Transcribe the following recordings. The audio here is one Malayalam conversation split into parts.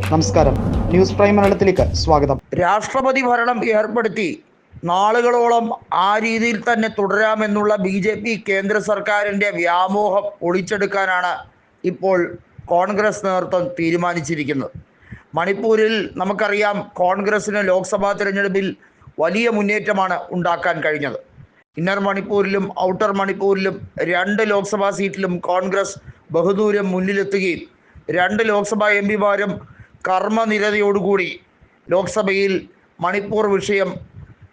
നമസ്കാരം, ന്യൂസ് പ്രൈം മലയാളത്തിലേക്ക് സ്വാഗതം. രാഷ്ട്രപതി ഭരണം ഏർപ്പെടുത്തി നാളുകളോളം ആ രീതിയിൽ തന്നെ തുടരാമെന്നുള്ള ബി.ജെ.പി. കേന്ദ്ര സർക്കാരിൻ്റെ വ്യാമോഹം ഒളിച്ചെടുക്കാനാണ് ഇപ്പോൾ കോൺഗ്രസ് നേതൃത്വം തീരുമാനിച്ചിരിക്കുന്നത്. മണിപ്പൂരിൽ നമുക്കറിയാം, കോൺഗ്രസിന് ലോക്സഭാ തിരഞ്ഞെടുപ്പിൽ വലിയ മുന്നേറ്റമാണ് ഉണ്ടാക്കാൻ കഴിഞ്ഞത്. ഇന്നർ മണിപ്പൂരിലും ഔട്ടർ മണിപ്പൂരിലും 2 ലോക്സഭാ സീറ്റിലും കോൺഗ്രസ് ബഹുദൂരം മുന്നിലെത്തുകയും 2 ലോക്സഭാ എംപിമാരും കർമ്മനിരതയോടുകൂടി ലോക്സഭയിൽ മണിപ്പൂർ വിഷയം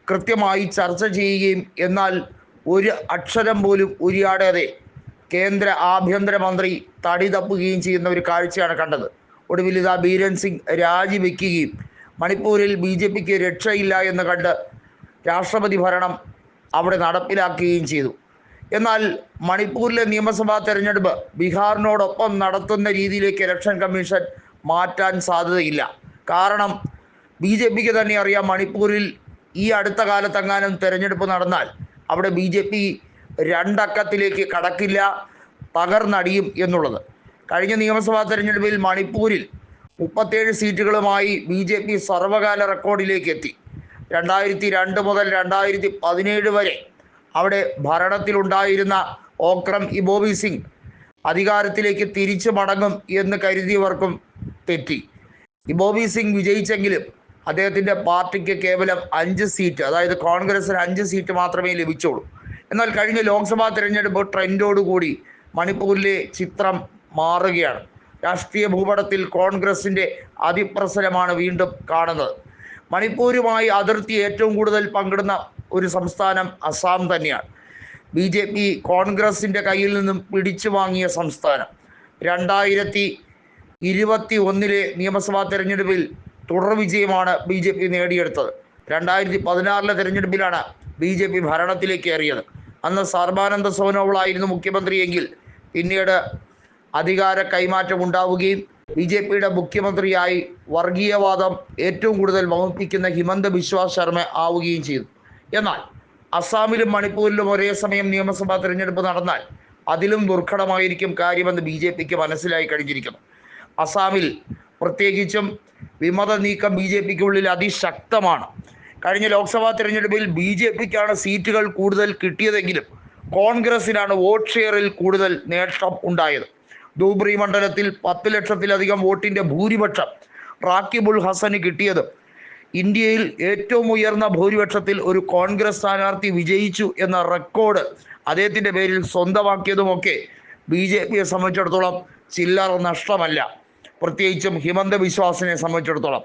കൃത്യമായി ചർച്ച ചെയ്യുകയും എന്നാൽ ഒരു അക്ഷരം പോലും ഉരിയാടാതെ കേന്ദ്ര ആഭ്യന്തരമന്ത്രി തടി തപ്പുകയും ചെയ്യുന്ന ഒരു കാഴ്ചയാണ് കണ്ടത്. ഒടുവിൽ ഇതാ ബീരൻ സിംഗ് രാജിവെക്കുകയും മണിപ്പൂരിൽ ബി.ജെ.പിക്ക് രക്ഷയില്ല എന്ന് കണ്ട് രാഷ്ട്രപതി ഭരണം അവിടെ നടപ്പിലാക്കുകയും ചെയ്തു. എന്നാൽ മണിപ്പൂരിലെ നിയമസഭാ തെരഞ്ഞെടുപ്പ് ബീഹാറിനോടൊപ്പം നടത്തുന്ന രീതിയിലേക്ക് ഇലക്ഷൻ കമ്മീഷൻ മാറ്റാൻ സാധ്യതയില്ല. കാരണം ബി.ജെ.പിക്ക് തന്നെ അറിയാം, മണിപ്പൂരിൽ ഈ അടുത്ത കാലത്തെങ്ങാനും തെരഞ്ഞെടുപ്പ് നടന്നാൽ അവിടെ ബി.ജെ.പി 2 അക്കത്തിലേക്ക് കടക്കില്ല, തകർന്നടിയും എന്നുള്ളത്. കഴിഞ്ഞ നിയമസഭാ തെരഞ്ഞെടുപ്പിൽ മണിപ്പൂരിൽ 37 സീറ്റുകളുമായി ബി.ജെ.പി സർവകാല റെക്കോർഡിലേക്ക് എത്തി. 2002 മുതൽ 2017 വരെ അവിടെ ഭരണത്തിലുണ്ടായിരുന്ന ഓക്രം ഇബോബി സിംഗ് അധികാരത്തിലേക്ക് തിരിച്ചു മടങ്ങും എന്ന് കരുതിയവർക്കും തെറ്റി. ഇബോബി സിംഗ് വിജയിച്ചെങ്കിലും അദ്ദേഹത്തിൻ്റെ പാർട്ടിക്ക് കേവലം 5 സീറ്റ്, അതായത് കോൺഗ്രസിന് 5 സീറ്റ് മാത്രമേ ലഭിച്ചുള്ളൂ. എന്നാൽ കഴിഞ്ഞ ലോക്സഭാ തിരഞ്ഞെടുപ്പ് ട്രെൻഡോടുകൂടി മണിപ്പൂരിലെ ചിത്രം മാറുകയാണ്. രാഷ്ട്രീയ ഭൂപടത്തിൽ കോൺഗ്രസിൻ്റെ അതിപ്രസരമാണ് വീണ്ടും കാണുന്നത്. മണിപ്പൂരുമായി അതിർത്തി ഏറ്റവും കൂടുതൽ പങ്കിടുന്ന ഒരു സംസ്ഥാനം അസം തന്നെയാണ്. ബി.ജെ.പി കോൺഗ്രസിൻ്റെ കയ്യിൽ നിന്നും പിടിച്ചു വാങ്ങിയ സംസ്ഥാനം. 2021 നിയമസഭാ തെരഞ്ഞെടുപ്പിൽ തുടർ വിജയമാണ് ബി.ജെ.പി നേടിയെടുത്തത്. 2016 തെരഞ്ഞെടുപ്പിലാണ് ബി.ജെ.പി ഭരണത്തിലേക്ക് ഏറിയത്. അന്ന് സർബാനന്ദ സോനോവാളായിരുന്നു മുഖ്യമന്ത്രിയെങ്കിൽ പിന്നീട് അധികാര കൈമാറ്റം ഉണ്ടാവുകയും ബി.ജെ.പിയുടെ മുഖ്യമന്ത്രിയായി വർഗീയവാദം ഏറ്റവും കൂടുതൽ വമിപ്പിക്കുന്ന ഹിമന്ത ബിശ്വ ശർമ്മ ആവുകയും ചെയ്തു. എന്നാൽ അസാമിലും മണിപ്പൂരിലും ഒരേ സമയം നിയമസഭാ തിരഞ്ഞെടുപ്പ് നടന്നാൽ അതിലും ദുർഘടമായിരിക്കും കാര്യമെന്ന് ബി.ജെ.പിക്ക് മനസ്സിലായി കഴിഞ്ഞിരിക്കുന്നു. അസാമിൽ പ്രത്യേകിച്ചും വിമത നീക്കം ബി.ജെ.പിക്കുള്ളിൽ അതിശക്തമാണ്. കഴിഞ്ഞ ലോക്സഭാ തിരഞ്ഞെടുപ്പിൽ ബി.ജെ.പിക്കാണ് സീറ്റുകൾ കൂടുതൽ കിട്ടിയതെങ്കിലും കോൺഗ്രസിനാണ് വോട്ട് ഷെയറിൽ കൂടുതൽ നേട്ടം ഉണ്ടായത്. ധൂബ്രി മണ്ഡലത്തിൽ 10 ലക്ഷത്തിലധികം വോട്ടിൻ്റെ ഭൂരിപക്ഷം റാക്കിബുൾ ഹസന് കിട്ടിയതും ഇന്ത്യയിൽ ഏറ്റവും ഉയർന്ന ഭൂരിപക്ഷത്തിൽ ഒരു കോൺഗ്രസ് സ്ഥാനാർത്ഥി വിജയിച്ചു എന്ന റെക്കോർഡ് അദ്ദേഹത്തിൻ്റെ പേരിൽ സ്വന്തമാക്കിയതുമൊക്കെ ബി.ജെ.പിയെ സംബന്ധിച്ചിടത്തോളം ചില്ലറ നഷ്ടമല്ല. പ്രത്യേകിച്ചും ഹിമന്ത ബിശ്വാസിനെ സംബന്ധിച്ചിടത്തോളം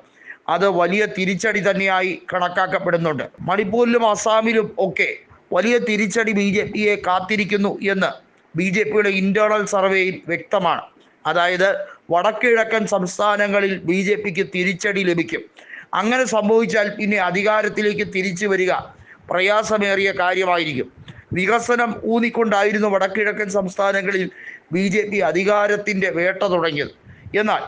അത് വലിയ തിരിച്ചടി തന്നെയായി കണക്കാക്കപ്പെടുന്നുണ്ട്. മണിപ്പൂരിലും അസാമിലും ഒക്കെ വലിയ തിരിച്ചടി ബി.ജെ.പിയെ കാത്തിരിക്കുന്നു എന്ന് ബി.ജെ.പിയുടെ ഇൻറ്റേർണൽ സർവേയിൽ വ്യക്തമാണ്. അതായത് വടക്കിഴക്കൻ സംസ്ഥാനങ്ങളിൽ ബി.ജെ.പിക്ക് തിരിച്ചടി ലഭിക്കും. അങ്ങനെ സംഭവിച്ചാൽ പിന്നെ അധികാരത്തിലേക്ക് തിരിച്ചു വരിക പ്രയാസമേറിയ കാര്യമായിരിക്കും. വികസനം ഊന്നിക്കൊണ്ടായിരുന്നു വടക്കിഴക്കൻ സംസ്ഥാനങ്ങളിൽ ബി.ജെ.പി അധികാരത്തിൻ്റെ വേട്ട തുടങ്ങിയത്. എന്നാൽ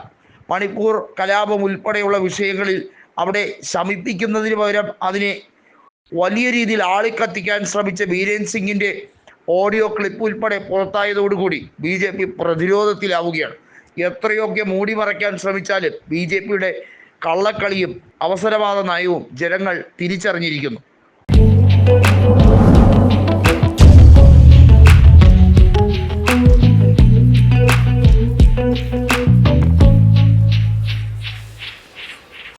മണിപ്പൂർ കലാപം ഉൾപ്പെടെയുള്ള വിഷയങ്ങളിൽ അവിടെ ശമിപ്പിക്കുന്നതിന് പകരം അതിനെ വലിയ രീതിയിൽ ആളിക്കത്തിക്കാൻ ശ്രമിച്ച ബീരൻ സിംഗിൻ്റെ ഓഡിയോ ക്ലിപ്പ് ഉൾപ്പെടെ പുറത്തായതോടുകൂടി ബി.ജെ.പി പ്രതിരോധത്തിലാവുകയാണ്. എത്രയൊക്കെ മൂടി മറയ്ക്കാൻ ശ്രമിച്ചാലും ബി.ജെ.പിയുടെ കള്ളക്കളിയും അവസരവാദ നയവും ജനങ്ങൾ തിരിച്ചറിഞ്ഞിരിക്കുന്നു.